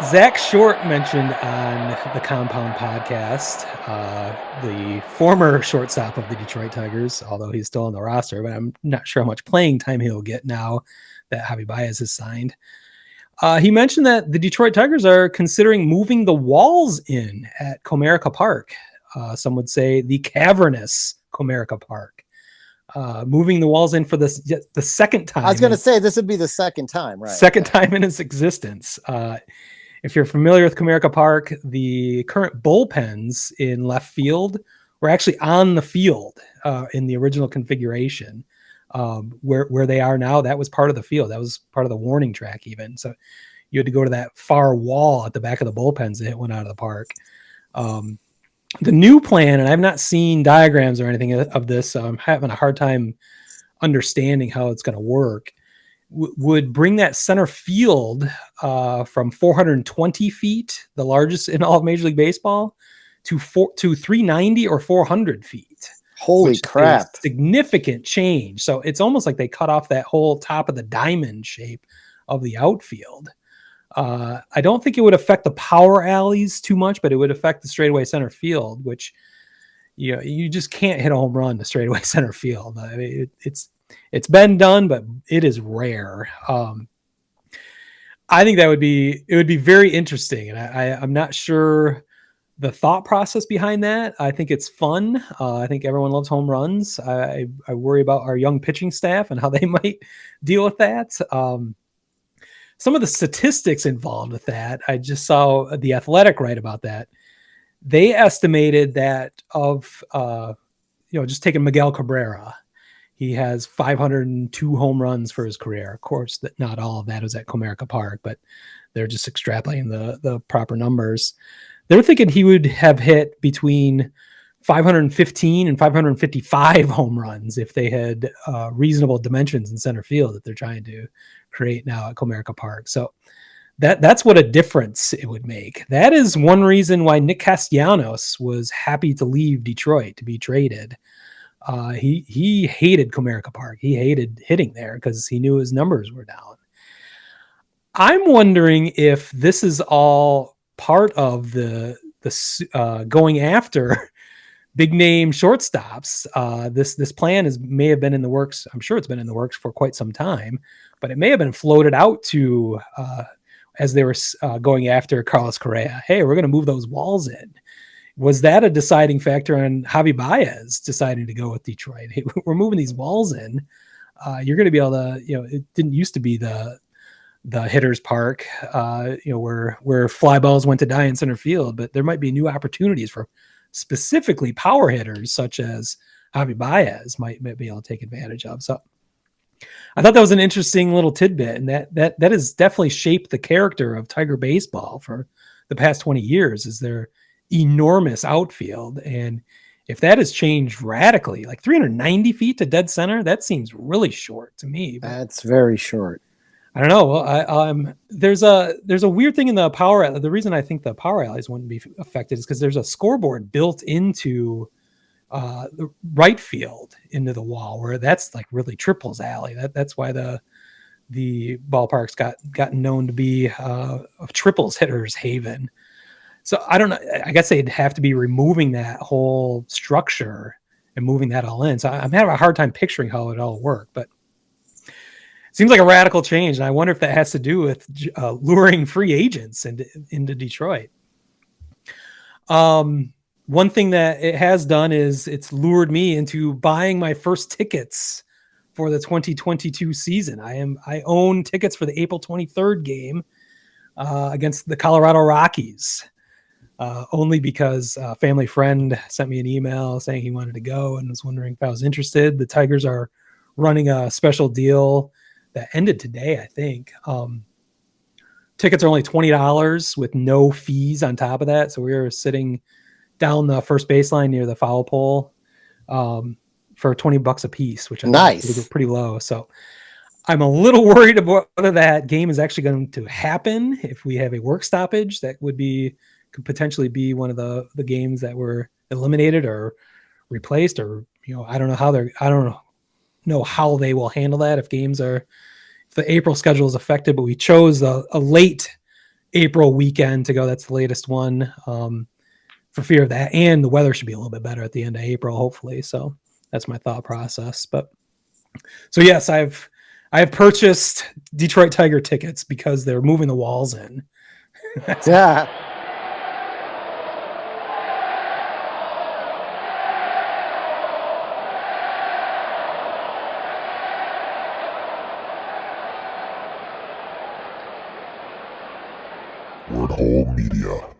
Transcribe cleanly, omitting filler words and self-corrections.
Zach Short mentioned on the Compound podcast, the former shortstop of the Detroit Tigers, although he's still on the roster, but I'm not sure how much playing time he'll get now that Javi Baez has signed. He mentioned that the Detroit Tigers are considering moving the walls in at Comerica Park. Some would say the cavernous Comerica Park. Moving the walls in for the second time. I was going to say this would be the second time, right? Second time in its existence. If you're familiar with Comerica Park, the current bullpens in left field were actually on the field in the original configuration. Where they are now, that was part of the field. That was part of the warning track even. So you had to go to that far wall at the back of the bullpens to hit one out of the park. The new plan, and I've not seen diagrams or anything of this, so I'm having a hard time understanding how it's going to work, would bring that center field from 420 feet, the largest in all of Major League Baseball, to 390 or 400 feet. Holy crap. Significant change. So it's almost like they cut off that whole top of the diamond shape of the outfield. I don't think it would affect the power alleys too much, but it would affect the straightaway center field, which you just can't hit a home run to straightaway center field. I mean, it's been done, but it is rare. I think it would be very interesting, and I'm not sure the thought process behind that. I think it's fun. I think everyone loves home runs. I worry about our young pitching staff and how they might deal with that. Some of the statistics involved with that, I just saw The Athletic write about that. They estimated that of, just taking Miguel Cabrera, he has 502 home runs for his career. Of course, that not all of that was at Comerica Park, but they're just extrapolating the proper numbers. They're thinking he would have hit between 515 and 555 home runs if they had reasonable dimensions in center field that they're trying to create now at Comerica Park. So that's what a difference it would make. That is one reason why Nick Castellanos was happy to leave Detroit, to be traded. He hated Comerica Park. He hated hitting there because he knew his numbers were down. I'm wondering if this is all part of the going after big name shortstops. This plan may have been in the works. I'm sure it's been in the works for quite some time, but it may have been floated out to as they were going after Carlos Correa. Hey, we're going to move those walls in. Was that a deciding factor on Javi Baez deciding to go with Detroit? Hey, we're moving these walls in. You're going to be able to, it didn't used to be the hitter's park, where fly balls went to die in center field, but there might be new opportunities for specifically power hitters such as Javi Baez might be able to take advantage of. So I thought that was an interesting little tidbit, and that has definitely shaped the character of Tiger baseball for the past 20 years is their enormous outfield. And if that has changed radically, like 390 feet to dead center, that seems really short to me. That's very short. I don't know. Well, there's a weird thing in the power alley. The reason I think the power alleys wouldn't be affected is because there's a scoreboard built into the right field into the wall, where that's like really triples alley. That's why the ballpark's gotten known to be a triples hitter's haven. So I don't know. I guess they'd have to be removing that whole structure and moving that all in. So I'm having a hard time picturing how it all work, but it seems like a radical change. And I wonder if that has to do with luring free agents into Detroit. One thing that it has done is it's lured me into buying my first tickets for the 2022 season. I own tickets for the April 23rd game against the Colorado Rockies. Only because a family friend sent me an email saying he wanted to go and was wondering if I was interested. The Tigers are running a special deal that ended today, I think. Tickets are only $20 with no fees on top of that. So we were sitting down the first baseline near the foul pole for $20 a piece, which I nice. think is pretty low. So I'm a little worried about whether that game is actually going to happen. If we have a work stoppage, that could potentially be one of the games that were eliminated or replaced, or I don't know how they will handle that if the April schedule is affected. But we chose a late April weekend to go. That's the latest one. For fear of that, and the weather should be a little bit better at the end of April, hopefully. So that's my thought process. But so yes, I have purchased Detroit Tiger tickets because they're moving the walls in. Yeah. Word Hole Media.